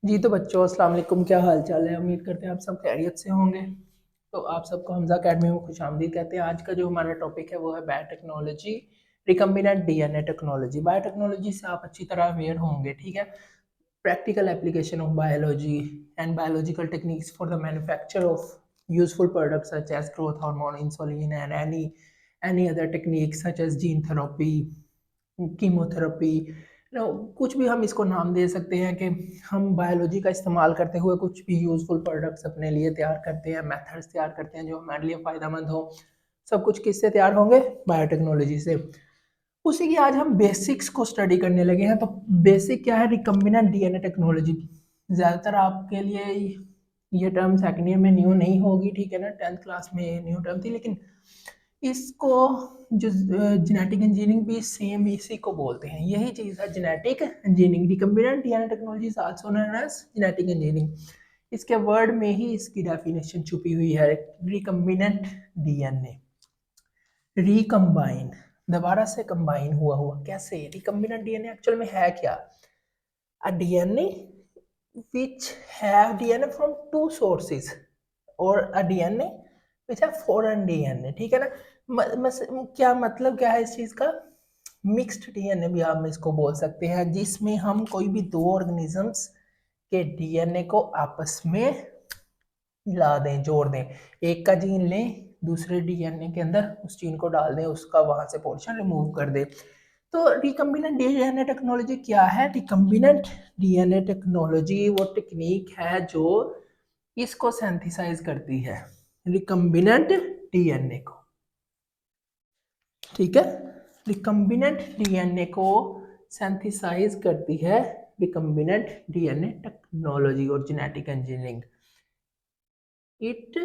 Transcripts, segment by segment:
जी तो बच्चों अस्सलाम वालेकुम, क्या हाल चाल है। उम्मीद करते हैं आप सब खैरियत से होंगे। तो आप सबको हमजा अकेडमी में खुशामदीद कहते हैं। आज का जो हमारा टॉपिक है वो है biotechnology, recombinant DNA technology. Biotechnology से आप अच्छी तरह अवेयर होंगे, ठीक है। Practical application of biology and biological techniques for the manufacture of useful products such as growth hormone, insulin and any other technique such as gene therapy, chemotherapy, कुछ भी हम इसको नाम दे सकते हैं कि हम बायोलॉजी का इस्तेमाल करते हुए कुछ भी यूज़फुल प्रोडक्ट्स अपने लिए तैयार करते हैं, मेथड्स तैयार करते हैं जो हमारे लिए फ़ायदेमंद हो। सब कुछ किससे तैयार होंगे? बायोटेक्नोलॉजी से। उसी की आज हम बेसिक्स को स्टडी करने लगे हैं। तो बेसिक क्या है? Recombinant DNA technology. ज़्यादातर आपके लिए ये टर्म सेकेंड ईयर में न्यू नहीं होगी, ठीक है ना। 10th क्लास में न्यू टर्म थी, लेकिन इसको जो जेनेटिक इंजीनियरिंग भी सेम इसी को बोलते हैं। यही चीज़ है genetic engineering. Recombinant DNA technology is also known as genetic engineering. इसके वर्ड में ही इसकी डेफिनेशन छुपी हुई है। रिकम्बिनेंट डीएनए, रिकम्बाइन, दोबारा से कंबाइन हुआ हुआ। कैसे? रिकम्बिनेंट डीएनए एक्चुअल में है क्या? A DNA which have DNA from two sources or a DNA which have foreign DNA, ठीक है ना। क्या मतलब क्या है इस चीज का? मिक्स्ड डीएनए भी हम इसको बोल सकते हैं, जिसमें हम कोई भी दो ऑर्गेनिजम्स के डीएनए को आपस में मिला दें, जोड़ दें। एक का जीन लें, दूसरे डीएनए के अंदर उस जीन को डाल दें, उसका वहां से पोर्शन रिमूव कर दें। तो रिकम्बिनेंट डीएनए टेक्नोलॉजी क्या है? रिकम्बिनेंट डीएनए टेक्नोलॉजी वो टेक्निक है जो इसको सिंथेसाइज करती है, रिकम्बिनेंट डीएनए को, ठीक है। रिकम्बिनेंट डीएनए को सिंथेसाइज करती है रिकम्बिनेंट डीएनए टेक्नोलॉजी और genetic engineering. It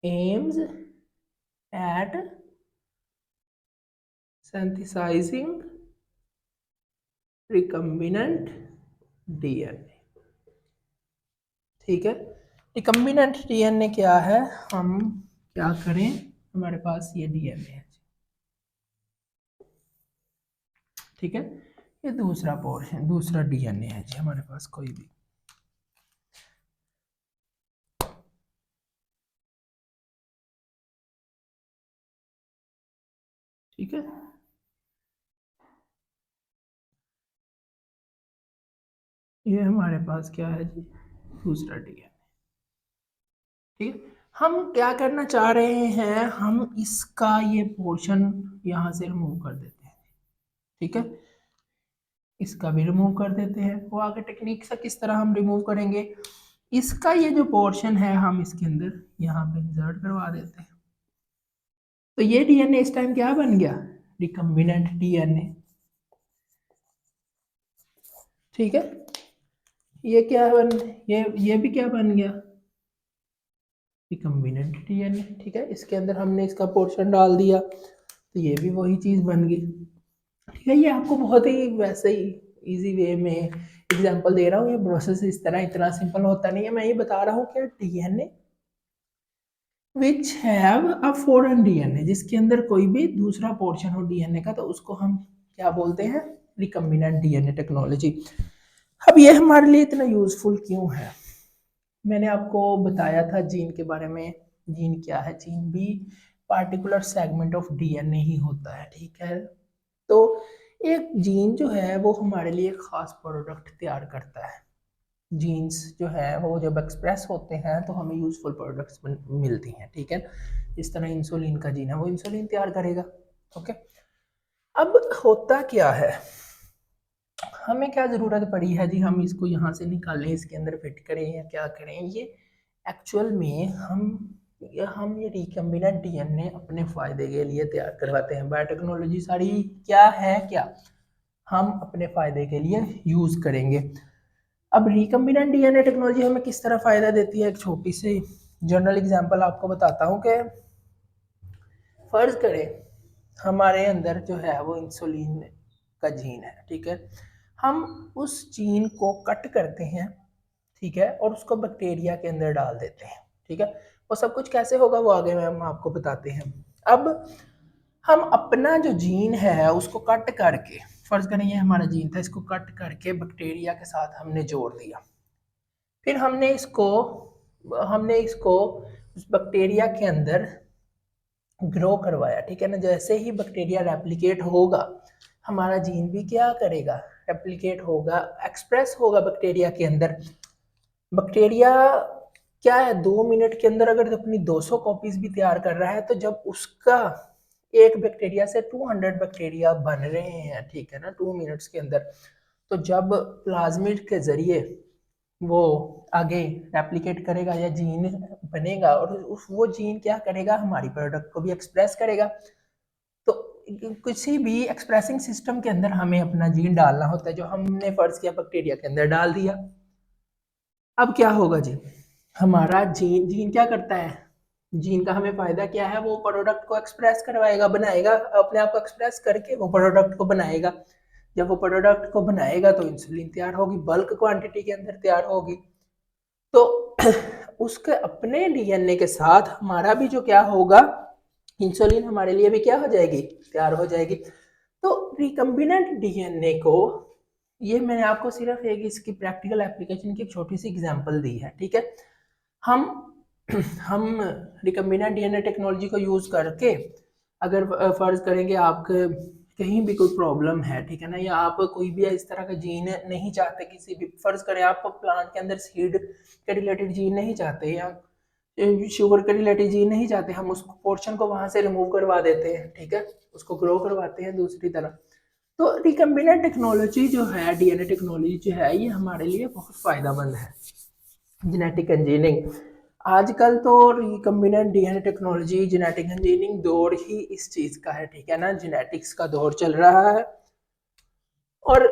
aims at synthesizing recombinant DNA, ठीक है। रिकम्बिनेंट डीएनए क्या है? हम क्या करें, हमारे पास ये डीएनए है, ठीक है। ये दूसरा पोर्शन, दूसरा डीएनए है जी हमारे पास कोई भी, ठीक है। ये हमारे पास क्या है जी? दूसरा डीएनए, ठीक है। हम क्या करना चाह रहे हैं? हम इसका ये पोर्शन यहाँ से रिमूव कर देते हैं, ठीक है। इसका भी रिमूव कर देते हैं। वो आगे टेक्निक से किस तरह हम रिमूव करेंगे? इसका ये जो पोर्शन है हम इसके अंदर यहाँ पे इंसर्ट करवा देते हैं। तो ये डीएनए इस टाइम क्या बन गया? रिकम्बिनेंट डीएनए, ठीक है। ये क्या बन, ये भी क्या बन गया? रिकम्बिनेंट डीएनए, ठीक है। इसके अंदर हमने इसका पोर्शन डाल दिया तो ये भी वही चीज बन गई, ठीक है। ये आपको बहुत ही वैसे ही इजी वे में एग्जांपल दे रहा हूँ। ये प्रोसेस इस तरह इतना सिंपल होता नहीं है। मैं ये बता रहा हूँ कि DNA which have a foreign DNA, जिसके अंदर कोई भी दूसरा पोर्शन हो डीएनए का, तो उसको हम क्या बोलते हैं? Recombinant DNA technology. अब ये हमारे लिए इतना यूजफुल क्यों है? मैंने आपको बताया था जीन के बारे में। जीन क्या है? जीन भी पार्टिकुलर सेगमेंट ऑफ डीएनए ही होता है, ठीक है। तो एक जीन जो है वो हमारे लिए खास प्रोडक्ट तैयार करता है। जीन्स जो है वो जब एक्सप्रेस होते हैं तो हमें यूजफुल प्रोडक्ट्स मिलती हैं, ठीक है। इस तरह इंसुलिन का जीन है, वो इंसुलिन तैयार करेगा, ओके। अब होता क्या है, हमें क्या ज़रूरत पड़ी है जी? हम इसको यहाँ से निकालें, इसके अंदर फिट करें या क्या करें? ये एक्चुअल में हम ये रिकम्बिनेंट डीएनए अपने फ़ायदे के लिए तैयार करवाते हैं। बायोटेक्नोलॉजी सारी क्या है, क्या हम अपने फ़ायदे के लिए यूज़ करेंगे। अब रिकम्बिनेंट डीएनए टेक्नोलॉजी हमें किस तरह फ़ायदा देती है? एक छोटी सी जनरल एग्जांपल आपको बताता हूँ कि फ़र्ज़ करें हमारे अंदर जो है वो इंसुलिन का जीन है, ठीक है। हम उस जीन को कट करते हैं, ठीक है, और उसको बैक्टीरिया के अंदर डाल देते हैं, ठीक है। वो सब कुछ कैसे होगा वो आगे हम आपको बताते हैं। अब हम अपना जो जीन है उसको कट करके फर्ज करें ये हमारा जीन था, इसको कट करके बैक्टीरिया के साथ हमने जोड़ दिया। फिर हमने इसको उस बैक्टीरिया के अंदर ग्रो करवाया, ठीक है ना। जैसे ही बैक्टीरिया रेप्लिकेट होगा, हमारा जीन भी क्या करेगा, रेप्लिकेट होगा, एक्सप्रेस होगा बैक्टीरिया के अंदर। बैक्टीरिया क्या है, 2 मिनट के अंदर अगर अपनी 200 कॉपीज भी तैयार कर रहा है, तो जब उसका एक बैक्टीरिया से 200 बैक्टीरिया बन रहे हैं, ठीक है ना, 2 मिनट्स के अंदर, तो जब प्लाज्मिड के जरिए वो आगे रेप्लिकेट करेगा या जीन बनेगा, और वो जीन क्या करेगा, हमारी प्रोडक्ट को भी एक्सप्रेस करेगा। तो किसी भी एक्सप्रेसिंग सिस्टम के अंदर हमें अपना जीन डालना होता है, जो हमने फर्ज किया बैक्टीरिया के अंदर डाल दिया। अब क्या होगा जी, हमारा जीन क्या करता है, जीन का हमें फायदा क्या है, वो प्रोडक्ट को एक्सप्रेस करवाएगा, बनाएगा, अपने आप को एक्सप्रेस करके वो प्रोडक्ट को बनाएगा। जब वो प्रोडक्ट को बनाएगा तो इंसुलिन तैयार होगी, बल्क क्वांटिटी के अंदर तैयार होगी। तो उसके अपने डीएनए के साथ हमारा भी जो क्या होगा, इंसुलिन हमारे लिए भी क्या हो जाएगी, तैयार हो जाएगी। तो रिकम्बिनेंट डीएनए को, ये मैंने आपको सिर्फ एक इसकी प्रैक्टिकल एप्लीकेशन की एक छोटी सी एग्जांपल दी है, ठीक है। हम हम रिकम्बिनेंट डीएनए टेक्नोलॉजी को यूज करके, अगर फर्ज करेंगे आपके कहीं भी कोई प्रॉब्लम है, ठीक है ना, या आप कोई भी इस तरह का जीन नहीं चाहते, किसी भी, फर्ज करें आप प्लांट के अंदर सीड के रिलेटेड जीन नहीं चाहते, या शुगर के रिलेटेड जीन नहीं चाहते, हम उस पोर्शन को वहां से रिमूव करवा देते हैं, ठीक है, उसको ग्रो करवाते हैं दूसरी तरफ। तो रिकम्बिनेंट टेक्नोलॉजी जो है, डीएनए टेक्नोलॉजी जो है, ये हमारे लिए बहुत फायदेमंद है। जेनेटिक इंजीनियरिंग, आजकल तो recombinant DNA technology, genetic engineering दौर ही इस चीज का है, ठीक है ना, जेनेटिक्स का दौर चल रहा है, और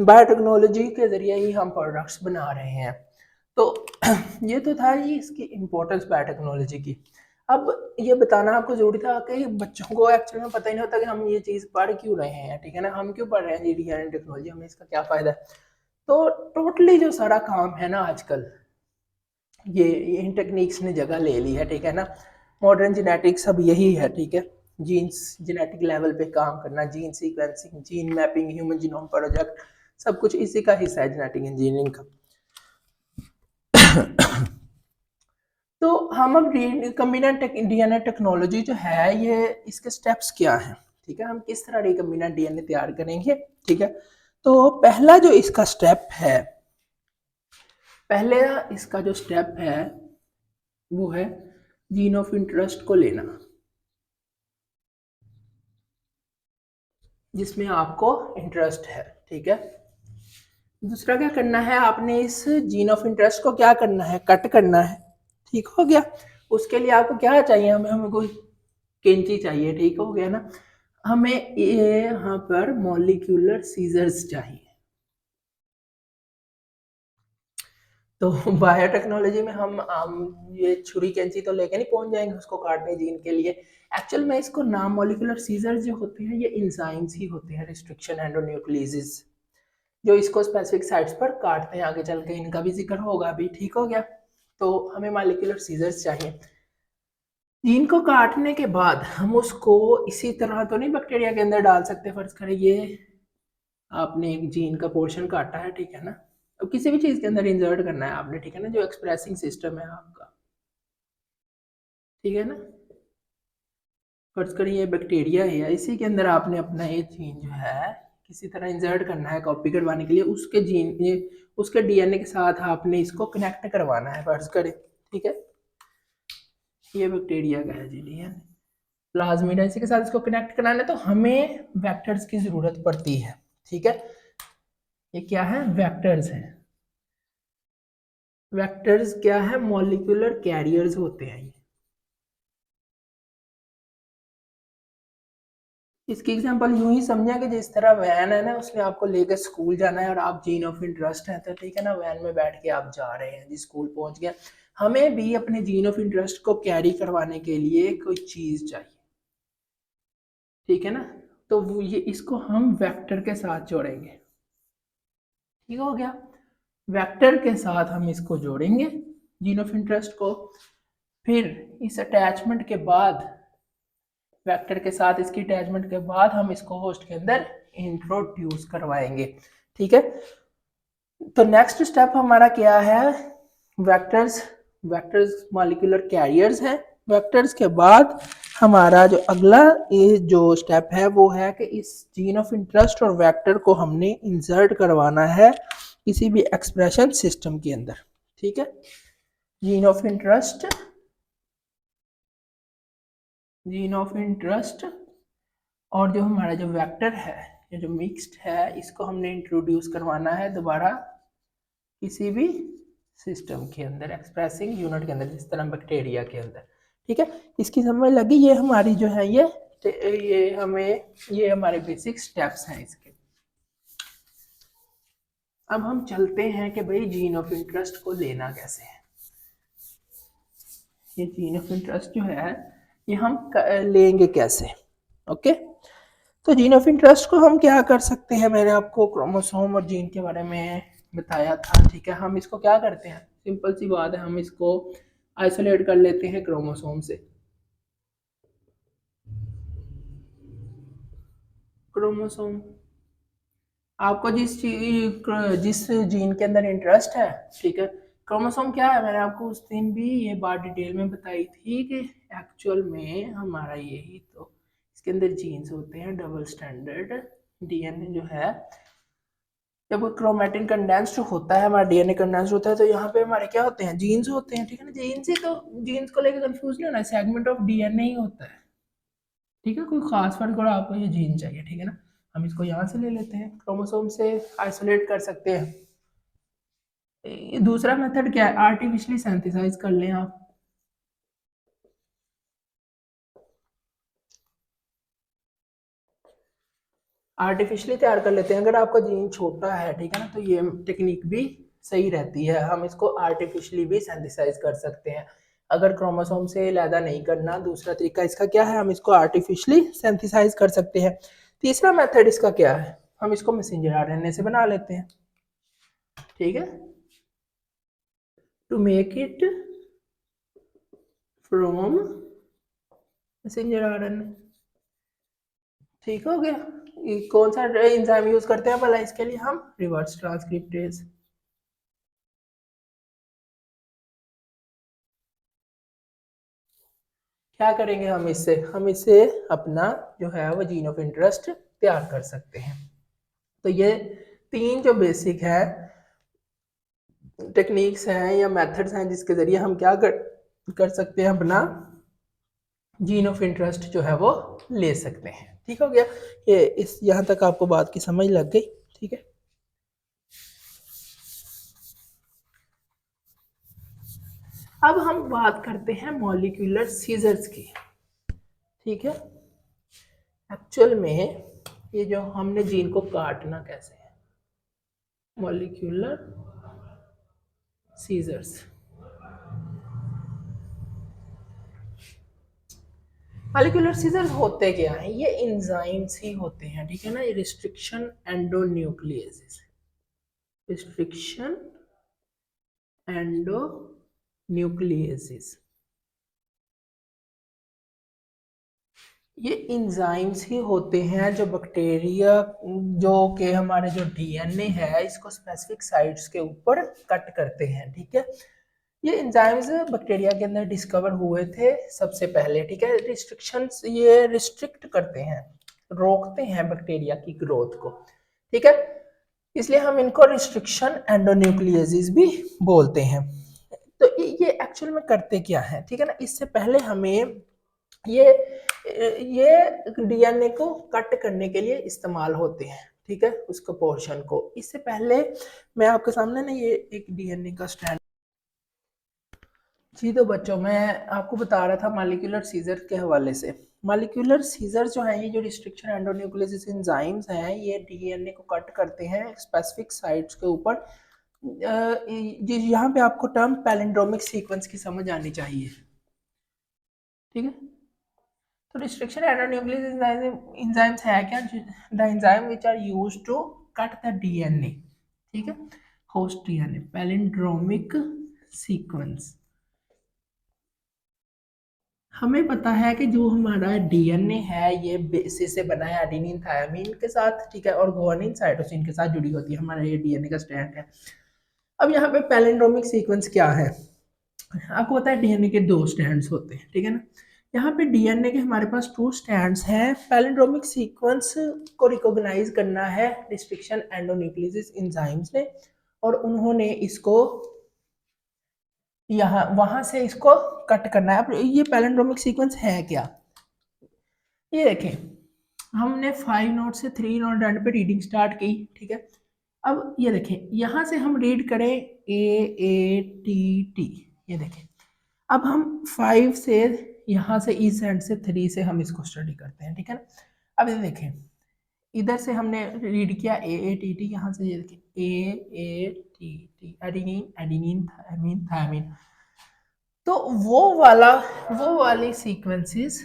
बायोटेक्नोलॉजी के जरिए ही हम प्रोडक्ट्स बना रहे हैं। तो ये तो था ही इसकी इम्पोर्टेंस बायोटेक्नोलॉजी की। अब ये बताना आपको जरूरी था कि बच्चों को एक्चुअली में पता ही नहीं होता कि हम ये चीज़ पढ़ क्यों रहे हैं, ठीक है ना, हम क्यों पढ़ रहे हैं जी डीएनए टेक्नोलॉजी, हमें इसका क्या फ़ायदा है। तो टोटली जो सारा काम है ना आजकल, ये इन टेक्निक्स ने जगह ले ली है, ठीक है ना। मॉडर्न जेनेटिक्स अब यही है, ठीक है, जीन्स जेनेटिक लेवल पे काम करना, gene sequencing, gene mapping, human genome project, सब कुछ इसी का हिस्सा है जेनेटिक इंजीनियरिंग का। तो हम अब रिकम्बिनेंट डीएनए टेक्नोलॉजी जो है, ये इसके स्टेप्स क्या हैं, ठीक है, हम किस तरह रिकम्बिनेंट डीएनए तैयार करेंगे, ठीक है। तो पहला जो इसका स्टेप है, पहले इसका जो स्टेप है वो है जीन ऑफ इंटरेस्ट को लेना, जिसमें आपको इंटरेस्ट है, ठीक है। दूसरा क्या करना है, आपने इस जीन ऑफ इंटरेस्ट को क्या करना है, कट करना है, ठीक हो गया। उसके लिए आपको क्या चाहिए, हमें कोई कैंची चाहिए, ठीक हो गया ना। हमें ये यहाँ पर मॉलिक्यूलर सीजर्स चाहिए। तो बायोटेक्नोलॉजी में हम ये छुरी कैंची तो लेके नहीं पहुंच जाएंगे उसको काटने जीन के लिए। एक्चुअल में इसको नाम मॉलिक्यूलर सीजर जो होते हैं, ये इंजाइम्स ही होते हैं, रिस्ट्रिक्शन एंडोन्यूक्लियेसिस, जो इसको स्पेसिफिक साइट्स पर काटते हैं। आगे चल के इनका भी जिक्र होगा अभी, ठीक हो गया। तो हमें मॉलिक्यूलर सीजर्स चाहिए। जीन को काटने के बाद हम उसको इसी तरह तो नहीं बैक्टीरिया के अंदर डाल सकते। फर्ज करें ये आपने एक जीन का पोर्शन काटा है, ठीक है ना, अब किसी भी चीज के अंदर इंसर्ट करना है आपने, ठीक है ना, जो एक्सप्रेसिंग सिस्टम है आपका, ठीक है ना। फर्ज करें ये बैक्टीरिया है, इसी के अंदर आपने अपना ये जीन जो है किसी तरह इंसर्ट करना है कॉपी करवाने के लिए, उसके जीन ये उसके डीएनए के साथ आपने इसको कनेक्ट करवाना है, फर्ज करें, ठीक है। ये बैक्टीरिया का है जी डीएनए, प्लाज्मिड है, इसी के साथ इसको कनेक्ट कराना है, तो हमें वेक्टर्स की जरूरत पड़ती है, ठीक है। ये क्या है, वेक्टर्स है। वेक्टर्स क्या है, मॉलिक्यूलर कैरियर्स होते हैं ये। इसकी एग्जांपल यूं ही समझा कि जिस तरह वैन है ना, उसने आपको लेकर स्कूल जाना है और आप जीन ऑफ इंटरेस्ट है, तो ठीक है ना, वैन में बैठ के आप जा रहे हैं जी, स्कूल पहुंच गया। हमें भी अपने जीन ऑफ इंटरेस्ट को कैरी करवाने के लिए कोई चीज चाहिए, ठीक है ना। तो वो ये इसको हम वेक्टर के साथ जोड़ेंगे, ठीक हो गया। वेक्टर के साथ हम इसको जोड़ेंगे जीन ऑफ इंटरेस्ट को। फिर इस अटैचमेंट के बाद, वेक्टर के साथ इसकी अटैचमेंट के बाद हम इसको होस्ट के अंदर इंट्रोड्यूस करवाएंगे। ठीक है, तो नेक्स्ट स्टेप हमारा क्या है, वेक्टर्स। वेक्टर्स मॉलिक्यूलर कैरियर्स हैं। वेक्टर्स के बाद हमारा जो अगला ये जो स्टेप है वो है कि इस जीन ऑफ इंटरेस्ट और वेक्टर को हमने इंसर्ट करवाना है किसी भी एक्सप्रेशन सिस्टम के अंदर। ठीक है, gene of interest, gene of interest और जो हमारा जो वेक्टर है, ये जो मिक्स्ड है, इसको हमने इंट्रोड्यूस करवाना है दोबारा किसी भी सिस्टम के अंदर, एक्सप्रेसिंग यूनिट के अंदर, जिस तरह बैक्टीरिया के अंदर। ठीक है, इसकी समझ लगी। ये हमारी जो है ये हमारे बेसिक स्टेप्स हैं इसके। अब हम चलते हैं कि भाई जीन ऑफ इंटरेस्ट को लेना कैसे है। ये जीन ऑफ इंटरेस्ट जो है ये हम लेंगे कैसे। ओके, तो जीन ऑफ इंटरेस्ट को हम क्या कर सकते हैं, मैंने आपको क्रोमोसोम और जीन के बारे में बताया था। ठीक है, हम इसको क्या करते हैं, सिंपल सी बात है, हम इसको आइसोलेट कर लेते हैं क्रोमोसोम से। क्रोमोसोम आपको जिस जीन के अंदर इंटरेस्ट है, ठीक है, क्रोमोसोम क्या है, मैंने आपको उस दिन भी ये बात डिटेल में बताई थी कि एक्चुअल में हमारा यही तो इसके अंदर जीन्स होते हैं, डबल स्टैंडर्ड डीएनए जो है। जब क्रोमेटिन कंडेंस्ड होता है, हमारा डीएनए कंडेंस्ड होता है, तो यहाँ पे हमारे क्या होते हैं, जीन्स होते हैं। ठीक है ना, जीन्स ही तो, जीन्स को लेकर कंफ्यूज नहीं होना, सेगमेंट ऑफ डीएनए ही होता है। ठीक है, कोई खास फर्क और आपको ये जीन चाहिए। ठीक है ना, हम इसको यहाँ से ले लेते हैं, क्रोमोसोम से आइसोलेट कर सकते हैं। दूसरा मेथड क्या है, आर्टिफिशियली सिंथेसाइज कर लें आप। आर्टिफिशियली तैयार कर लेते हैं। अगर आपका जीन छोटा है, ठीक है ना, तो ये टेक्निक भी सही रहती है, हम इसको आर्टिफिशियली भी सिंथेसाइज कर सकते हैं। अगर क्रोमोसोम से लैदा नहीं करना, दूसरा तरीका इसका क्या है, हम इसको आर्टिफिशियली सिंथेसाइज कर सकते हैं। तीसरा मेथड इसका क्या है, हम इसको मैसेंजर आरएनए से बना लेते हैं। ठीक है, to make it from messenger RNA. ठीक हो गया। ये कौन सा एंजाइम यूज करते हैं भला इसके लिए, हम रिवर्स ट्रांसक्रिप्टेज। क्या करेंगे हम इससे अपना जो है वो जीन ऑफ इंटरेस्ट तैयार कर सकते हैं। तो ये तीन जो बेसिक है टेक्निक्स हैं या मेथड्स हैं जिसके जरिए हम क्या कर सकते हैं, अपना जीन ऑफ इंटरेस्ट जो है वो ले सकते हैं। ठीक हो गया, ये इस यहाँ तक आपको बात की समझ लग गई। ठीक है, अब हम बात करते हैं मॉलिक्यूलर सीजर्स की। ठीक है, एक्चुअल में ये जो हमने जीन को काटना कैसे है, मॉलिक्यूलर सीजर्स। मॉलिक्यूलर सीजर्स होते क्या हैं, ये एंजाइम्स ही होते हैं। ठीक है ना, ये रिस्ट्रिक्शन एंडोन्यूक्लियेसिस, रिस्ट्रिक्शन एंडोन्यूक्लियेसिस, ये इंजाइम्स ही होते हैं जो बैक्टीरिया जो के हमारे जो डीएनए है इसको स्पेसिफिक साइट्स के ऊपर कट करते हैं। ठीक है, ये एंजाइम्स बैक्टीरिया के अंदर डिस्कवर हुए थे सबसे पहले। ठीक है, रिस्ट्रिक्शंस ये रिस्ट्रिक्ट करते हैं, रोकते हैं बैक्टीरिया की ग्रोथ को। ठीक है, इसलिए हम इनको रिस्ट्रिक्शन एंडोन्यूक्लियेसिस भी बोलते हैं। तो ये एक्चुअल में करते क्या है, ठीक है ना, इससे पहले हमें ये डीएनए को कट करने के लिए इस्तेमाल होते हैं। ठीक है, उसको पोर्शन को, इससे पहले मैं आपके सामने ना ये एक डीएनए का स्ट्रैंड। जी तो बच्चों, मैं आपको बता रहा था मॉलिक्यूलर सीजर के हवाले से। मॉलिक्यूलर सीजर जो है, ये जो रिस्ट्रिक्शन एंडोन्यूक्लियस एंजाइम्स हैं, ये डीएनए को कट करते हैं स्पेसिफिक साइट्स के ऊपर। यहाँ पे आपको टर्म पैलिंड्रोमिक सीक्वेंस की समझ आनी चाहिए। ठीक है, तो रिस्ट्रिक्शन एंडोन्यूक्लियस एंजाइम्स है क्या, the enzyme which are used to cut the DNA. ठीक है, होस्ट डीएनए, पैलिंड्रोमिक सीक्वेंस। हमें पता है कि जो हमारा डीएनए है ये बेसिस से बना है एडेनिन थायमिन के साथ, ठीक है, और गुआनिन साइटोसिन के साथ जुड़ी होती है, हमारा ये डीएनए का स्ट्रैंड है। अब यहाँ पे पैलिंड्रोमिक सीक्वेंस क्या है, आपको पता है डीएनए के 2 स्ट्रैंड्स होते हैं, ठीक है ना। यहाँ पे डीएनए के हमारे पास 2 स्ट्रैंड्स हैं। पैलिंड्रोमिक सीक्वेंस को रिकॉग्नाइज करना है रिस्ट्रिक्शन एंडोन्यूक्लियोसिस एंजाइम्स ने, और उन्होंने इसको यहाँ वहां से इसको कट करना है। अब ये पैलिंड्रोमिक सीक्वेंस है क्या, ये देखें, हमने 5 नोट से 3 नोट एंड पे रीडिंग स्टार्ट की, ठीक है। अब ये देखें, यहाँ से हम रीड करें AATT, ये देखें। अब हम 5 से यहाँ से इस एंड से 3 से हम इसको स्टडी करते हैं, ठीक है ना। अब ये देखें, इधर से हमने रीड किया AATT, यहाँ से ये देखें AATT, adenine adenine thymine thymine. तो वो वाली सीक्वेंसेस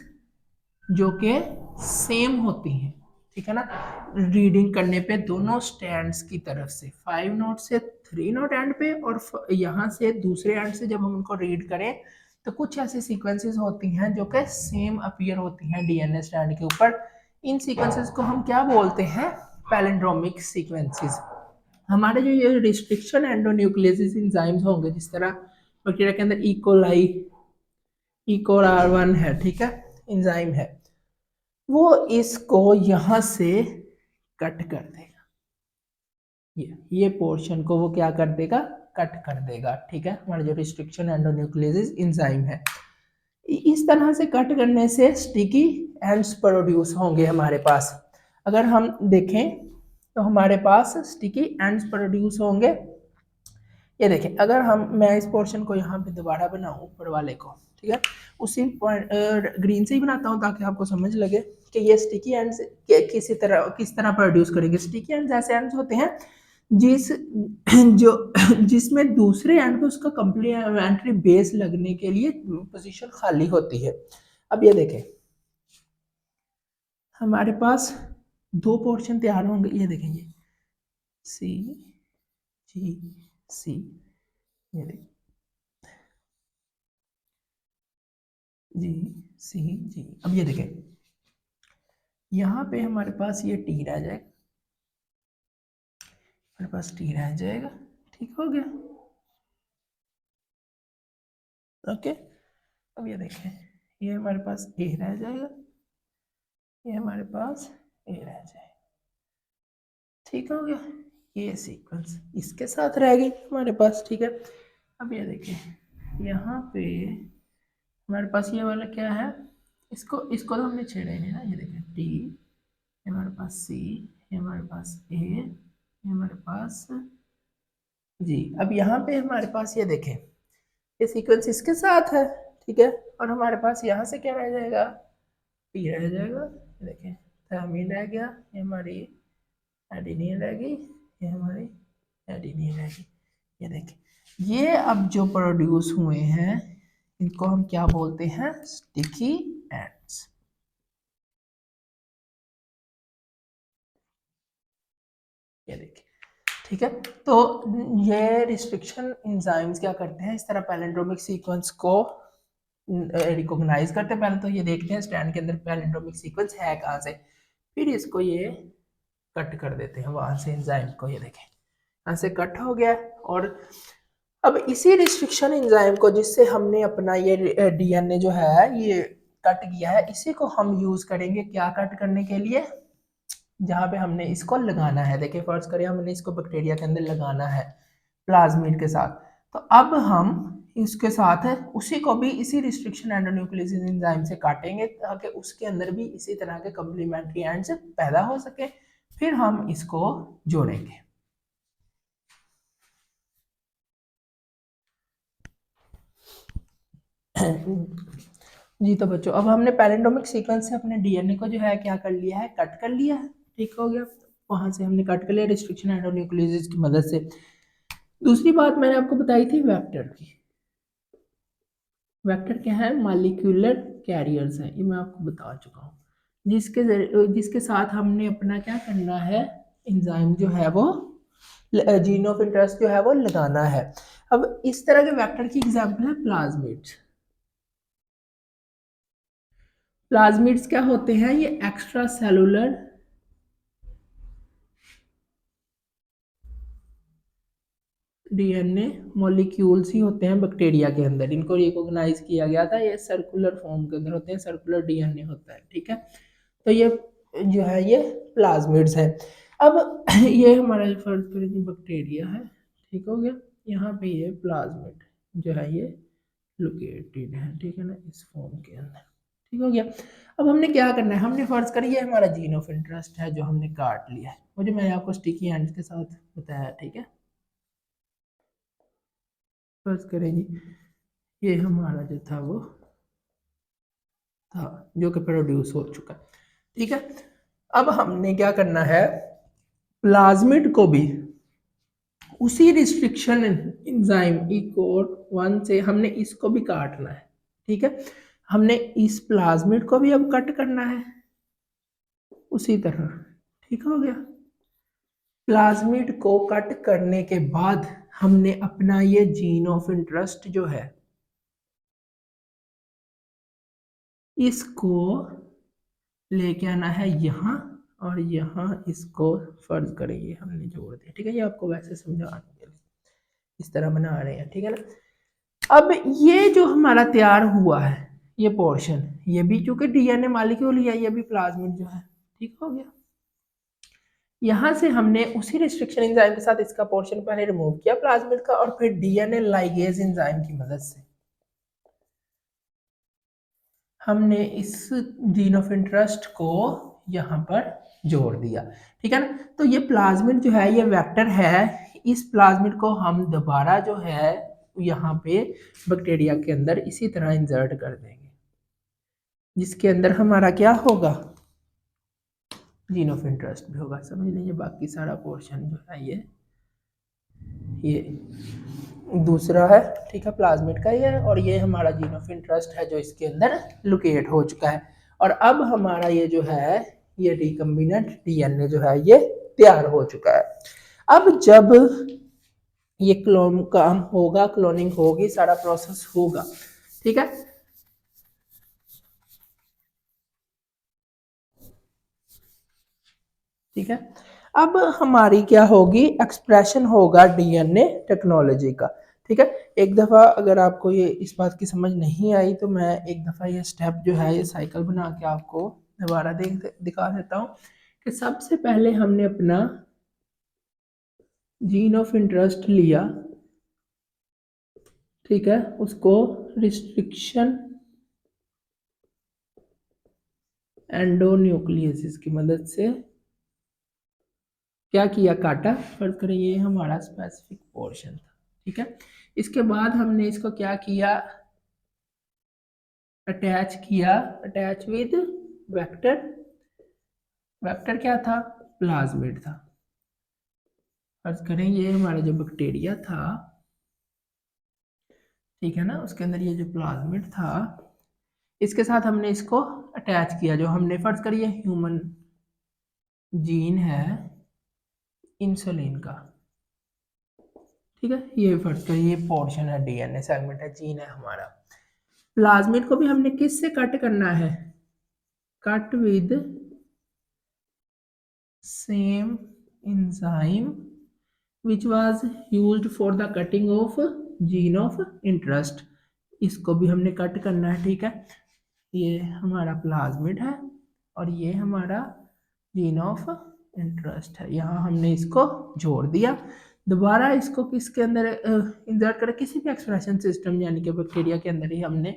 जो कि सेम होती हैं, ठीक है ना, रीडिंग करने पे दोनों स्टैंड्स की तरफ से 5 नोट से 3 नोट एंड पे, और यहाँ से दूसरे एंड से जब हम उनको रीड करें तो कुछ ऐसी सीक्वेंसेस होती हैं जो कि सेम अपीयर होती हैं डीएनए स्टैंड के ऊपर। इन सीक्वेंसेस को हम क्या बोलते हैं, पैलिंड्रोमिक सीक्वेंसेस। हमारे जो ये रिस्ट्रिक्शन एंडोन्यूक्लियोसिस एंजाइम्स होंगे, जिस तरह बैक्टीरिया के अंदर इकोलाई EcoR1 है, ठीक है, एंजाइम है, वो इसको यहां से कट कर देगा, ये पोर्शन को वो क्या कर देगा, कट कर देगा, ठीक है। हमारा जो रिस्ट्रिक्शन एंडोन्यूक्लियोसिस एंजाइम है, इस तरह से कट करने से स्टिकी एंड्स प्रोड्यूस होंगे हमारे पास। अगर हम देखें तो हमारे पास स्टिकी एंड्स प्रोड्यूस होंगे। ये देखें, अगर मैं इस पोर्शन को यहाँ पे दोबारा बनाऊँ ऊपर वाले को, ठीक है, उसी ग्रीन से ही बनाता हूँ ताकि आपको समझ लगे कि ये स्टिकी एंड्स किस तरह प्रोड्यूस करेंगे। स्टिकी एंड्स ऐसे एंड्स होते हैं जिसमें दूसरे एंड पे उसका कंप्लीमेंट्री बेस लगने के लिए पोजीशन खाली होती है। अब ये देखें, हमारे पास 2 पोर्शन तैयार होंगे, ये देखें, ये CGC, ये देखें GCG। अब ये देखें, यहाँ पे हमारे पास ये T रह जाएगा, हमारे पास T रह जाएगा, ठीक हो गया, ओके। अब ये देखें, ये हमारे पास A रह जाएगा, ये हमारे पास A रह जाएगा, ठीक हो गया। ये सीक्वेंस इसके साथ रह गई हमारे पास, ठीक है। अब ये देखें, यहाँ पे हमारे पास ये वाला क्या है, इसको तो हमने छेड़ा ही नहीं ना। ये देखें T, ये हमारे पास C, ये हमारे पास A, ये हमारे पास G। अब यहाँ पे हमारे पास ये देखें, ये सीक्वेंस इसके साथ है, ठीक है, और हमारे पास यहाँ से क्या रह जाएगा, P रह जाएगा। ये देखें, थायमिन रह गया, ये हमारी एडेनिन रह गई, ये हमारी एडेनिन रह गई। ये देखें, ये अब जो प्रोड्यूस हुए हैं इनको हम क्या बोलते हैं, स्टिकी एंड्स। ये देखिए, ठीक है। तो ये रिस्ट्रिक्शन एंजाइम्स क्या करते हैं, इस तरह पैलिंड्रोमिक सीक्वेंस को रिकॉग्नाइज करते हैं। पहले तो ये देखते हैं स्टैंड के अंदर पैलिंड्रोमिक सीक्वेंस है कहाँ से, फिर इसको ये कट कर देते हैं वहां से एंजाइम को। ये देखें, यहाँ से कट हो गया, और अब इसी रिस्ट्रिक्शन एंजाइम को जिससे हमने अपना ये डीएनए जो है ये कट किया है, इसी को हम यूज करेंगे क्या कट करने के लिए, जहाँ पे हमने इसको लगाना है। देखिए, फर्ज करें हमने इसको बैक्टीरिया के अंदर लगाना है प्लाज्मिड के साथ, तो अब हम इसके साथ उसी को भी इसी रिस्ट्रिक्शन एंडोन्यूक्लियोसिस एंजाइम से काटेंगे ताकि उसके अंदर भी इसी तरह के कम्प्लीमेंट्री एंड्स पैदा हो सके, फिर हम इसको जोड़ेंगे। जी तो बच्चों, अब हमने पैलिंड्रोमिक सीक्वेंस से अपने डीएनए को जो है क्या कर लिया है, कट कर लिया है, ठीक हो गया। वहां से हमने कट कर लिया रिस्ट्रिक्शन एंडोन्यूक्लियोसिस की मदद से। दूसरी बात मैंने आपको बताई थी वेक्टर की। वेक्टर क्या है, मॉलिक्यूलर कैरियर्स है, ये मैं आपको बता चुका हूँ, जिसके साथ हमने अपना क्या करना है, एंजाइम जो है वो जीन ऑफ इंटरेस्ट जो है वो लगाना है। अब इस तरह के वेक्टर की एग्जांपल है प्लाज्मिड्स। प्लाज्मिड्स क्या होते हैं? ये एक्स्ट्रा सेलुलर डीएनए मॉलिक्यूल्स ही होते हैं बैक्टीरिया के अंदर। इनको रिकॉग्नाइज किया गया था, ये सर्कुलर फॉर्म के अंदर होते हैं, सर्कुलर डीएनए होता है, ठीक है। तो ये जो है ये प्लाज्मिड्स है। अब ये हमारा फर्ज करें बैक्टीरिया है, ठीक हो गया। यहाँ पे ये प्लाज्मिड जो है ये लोकेटेड है, ठीक है ना, इस फॉर्म के अंदर, ठीक हो गया। अब हमने क्या करना है, हमने फर्ज करिए हमारा जीन ऑफ इंटरेस्ट है जो हमने काट लिया है, वो जो मैंने आपको स्टिकी एंड के साथ बताया, ठीक है। फर्ज करें जी ये हमारा जो था वो था जो कि प्रोड्यूस हो चुका है, ठीक है। अब हमने क्या करना है, प्लाज्मिड को भी उसी रिस्ट्रिक्शन एंजाइम इकोर 1 से हमने इसको भी काटना है, ठीक है। हमने इस प्लाज्मिड को भी अब कट करना है उसी तरह, ठीक हो गया। प्लाज्मिड को कट करने के बाद हमने अपना ये जीन ऑफ इंटरेस्ट जो है इसको लेके आना है यहाँ, और यहाँ इसको फर्ज करेंगे हमने जोड़ दिया, ठीक है। ये आपको वैसे समझाने के लिए इस तरह बना रहे हैं, ठीक है ना। अब ये जो हमारा तैयार हुआ है ये पोर्शन, ये भी चूंकि डीएनए मॉलिक्यूल ही है, ये भी प्लाज्मिड जो है, ठीक हो गया। यहां से हमने उसी रिस्ट्रिक्शन एंजाइम के साथ इसका पोर्शन पहले रिमूव किया प्लाज्मिड का, और फिर डीएनए लाइगेज एंजाइम की मदद से हमने इस जीन ऑफ इंटरेस्ट को यहाँ पर जोड़ दिया, ठीक है ना। तो ये प्लाज्मिड जो है ये वेक्टर है, इस प्लाज्मिड को हम दोबारा जो है यहाँ पे बैक्टीरिया के अंदर इसी तरह इंसर्ट कर देंगे, जिसके अंदर हमारा क्या होगा, जीन ऑफ इंटरेस्ट भी होगा। समझ लीजिए बाकी सारा पोर्शन जो है ये दूसरा है, ठीक है, प्लाज्मिड का ही है, और ये हमारा जीन ऑफ इंटरेस्ट है जो इसके अंदर लोकेट हो चुका है। और अब हमारा ये जो है ये रिकम्बिनेंट डीएनए जो है ये तैयार हो चुका है। अब जब ये क्लोन काम होगा, क्लोनिंग होगी, सारा प्रोसेस होगा, ठीक है। ठीक है, अब हमारी क्या होगी, एक्सप्रेशन होगा डीएनए टेक्नोलॉजी का, ठीक है। एक दफ़ा अगर आपको ये इस बात की समझ नहीं आई तो मैं एक दफ़ा ये स्टेप जो है ये साइकिल बना के आपको दोबारा दिखा देता हूँ कि सबसे पहले हमने अपना जीन ऑफ इंटरेस्ट लिया, ठीक है, उसको रिस्ट्रिक्शन एंडोन्यूक्लियसिस की मदद से क्या किया, काटा। फर्ज करें ये हमारा स्पेसिफिक पोर्शन था, ठीक है। इसके बाद हमने इसको क्या किया, अटैच किया, अटैच विद वेक्टर। वेक्टर क्या था, प्लाज्मिड था। फर्ज करें ये हमारा जो बैक्टीरिया था, ठीक है ना, उसके अंदर ये जो प्लाज्मिड था इसके साथ हमने इसको अटैच किया, जो हमने फर्ज करिए ह्यूमन जीन है इंसुलिन का, ठीक है। ये फर्ज करिए पोर्शन है, डीएनए सेगमेंट है, जीन है हमारा। प्लाज्मिड को भी हमने किस से कट करना है, cut with same enzyme which was used for the cutting of gene of interest। इसको भी हमने कट करना है, ठीक है। ये हमारा प्लाज्मिड है और ये हमारा जीन ऑफ इंटरेस्ट है, यहाँ हमने इसको जोड़ दिया। दोबारा इसको किसके अंदर इंसर्ट करें, किसी भी एक्सप्रेशन सिस्टम, यानी कि बैक्टीरिया के अंदर ही हमने,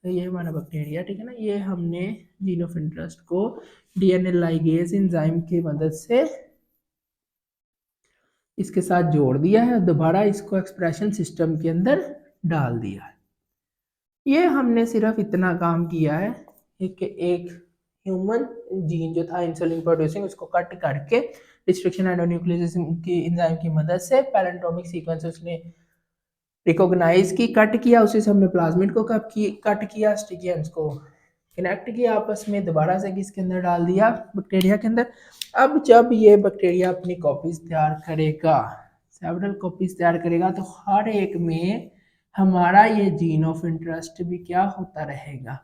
ये हमारा बैक्टीरिया, ठीक है ना, ये हमने जीन ऑफ इंटरेस्ट को डीएनए लाइगेज एंजाइम की मदद से इसके साथ जोड़ दिया है, दोबारा इसको एक्सप्रेशन सिस्टम के अंदर डाल दिया है। ये हमने सिर्फ इतना काम किया है कि एक ह्यूमन जीन जो था इंसुलिन प्रोड्यूसिंग उसको कट करके रिस्ट्रिक्शन एंडोन्यूक्लियोसिस की एंजाइम की मदद से पैलेंड्रोमिक सीक्वेंस उसने रिकॉग्नाइज की, कट किया, उसी से हमने प्लाज्मिड को कट किया, स्टिकी एंड्स को कनेक्ट किया आपस में, दोबारा से किसके अंदर डाल दिया, बैक्टीरिया के अंदर। अब जब ये बैक्टीरिया अपनी कॉपीज तैयार करेगा, सेवरल कॉपीज तैयार करेगा, तो हर एक में हमारा ये जीन ऑफ इंटरेस्ट भी क्या होता रहेगा,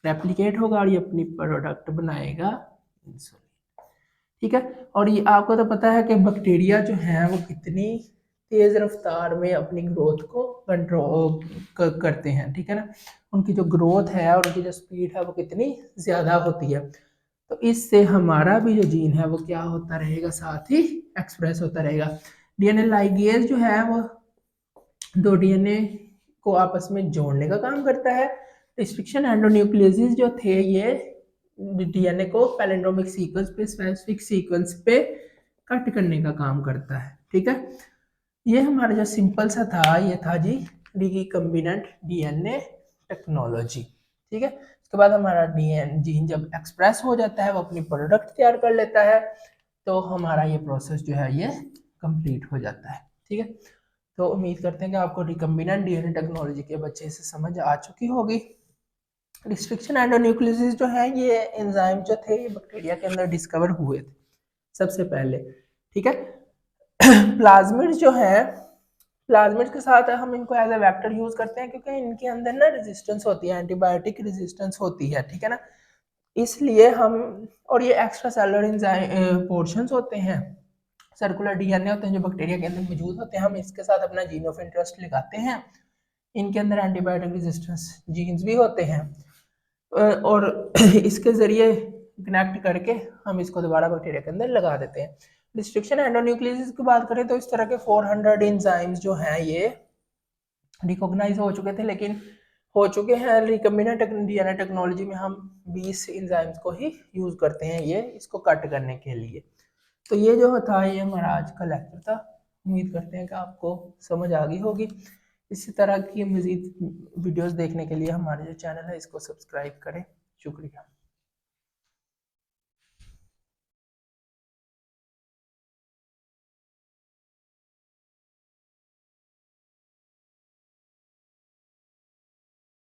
रेप्लिकेट होगा और ये अपनी प्रोडक्ट बनाएगा इंसुलिन। ठीक है, और ये आपको तो पता है कि बैक्टीरिया जो है वो कितनी तेज रफ्तार में अपनी ग्रोथ को कंट्रोल करते हैं। ठीक है ना, उनकी जो ग्रोथ है और उनकी जो स्पीड है वो कितनी ज़्यादा होती है। तो इससे हमारा भी जो जीन है वो क्या होता रहेगा, साथ ही एक्सप्रेस होता रहेगा। डीएनए लाइगेज जो है वो दो डीएनए को आपस में जोड़ने का काम करता है। रिस्ट्रिक्शन एंडोन्यूक्लियोसिस जो थे ये डीएनए को पैलिंड्रोमिक सीक्वेंस पे, स्पेसिफिक सीक्वेंस पे कट करने का काम करता है। ठीक है, ये हमारा जो सिंपल सा था ये था जी रिकम्बिनेंट डीएनए टेक्नोलॉजी। ठीक है, उसके बाद हमारा डीएन जीन जब एक्सप्रेस हो जाता है वो अपनी प्रोडक्ट तैयार कर लेता है, तो हमारा ये प्रोसेस जो है ये कंप्लीट हो जाता है। ठीक है, तो उम्मीद करते हैं कि आपको रिकम्बिनेंट डीएनए टेक्नोलॉजी के अच्छे से समझ आ चुकी होगी। रिस्ट्रिक्शन एंडोन्यूक्लियोसिस जो है ये एंजाइम जो थे ये बैक्टीरिया के अंदर डिस्कवर हुए थे सबसे पहले। ठीक है, प्लाज्मिड जो है, प्लाज्मिड के साथ हम इनको एज ए वेक्टर यूज करते हैं क्योंकि इनके अंदर ना रेजिस्टेंस होती है, एंटीबायोटिक रेजिस्टेंस होती है। ठीक है ना, इसलिए हम, और ये एक्स्ट्रा सेलुलर पोर्शंस होते हैं, सर्कुलर डीएनए होते हैं जो बैक्टीरिया के अंदर मौजूद होते हैं, हम इसके साथ अपना जीन ऑफ इंटरेस्ट लगाते हैं। इनके अंदर एंटीबायोटिक रेजिस्टेंस जीन्स भी होते हैं और इसके जरिए कनेक्ट करके हम इसको दोबारा बैक्टीरिया के अंदर लगा देते हैं। रिस्ट्रिक्शन एंडोन्यूक्लियोसिस की बात करें तो इस तरह के 400 एंजाइम्स जो हैं ये रिकॉग्नाइज हो चुके थे, लेकिन हो चुके हैं रिकम्बिनेंट डीएनए टेक्नोलॉजी में हम 20 एंजाइम्स को ही यूज करते हैं ये इसको कट करने के लिए। तो ये जो था ये हमारा आज का लेक्चर था। उम्मीद करते हैं कि आपको समझ आ गई होगी। इसी तरह की मज़ीद वीडियोस देखने के लिए हमारे जो चैनल है इसको सब्सक्राइब करें। शुक्रिया।